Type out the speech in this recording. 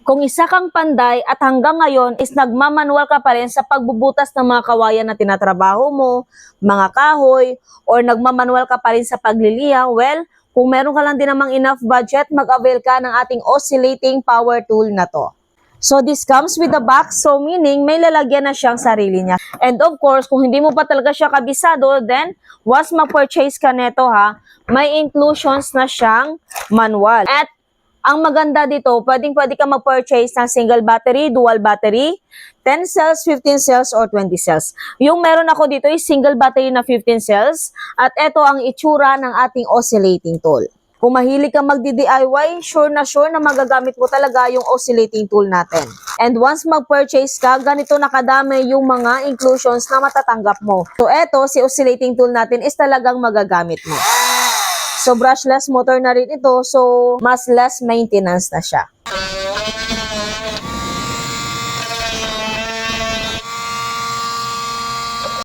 Kung isa kang panday at hanggang ngayon is nagmamanual ka pa rin sa pagbubutas ng mga kawayan na tinatrabaho mo, mga kahoy, or nagmamanual ka pa rin sa pagliliya, well, kung meron ka lang din namang enough budget, mag-avail ka ng ating oscillating power tool na to. So this comes with a box, so meaning may lalagyan na siyang sarili niya. And of course, kung hindi mo pa talaga siya kabisado, then once mag-purchase ka neto ha, may inclusions na siyang manual. At ang maganda dito, pwede ka mag-purchase ng single battery, dual battery, 10 cells, 15 cells, or 20 cells. Yung meron ako dito is single battery na 15 cells, at ito ang itsura ng ating oscillating tool. Kung mahilig kang magdi-DIY, sure na magagamit mo talaga yung oscillating tool natin. And once mag-purchase ka, ganito nakadami yung mga inclusions na matatanggap mo. So eto, si oscillating tool natin is talagang magagamit mo. So brushless motor na rin ito, so mas less maintenance na siya.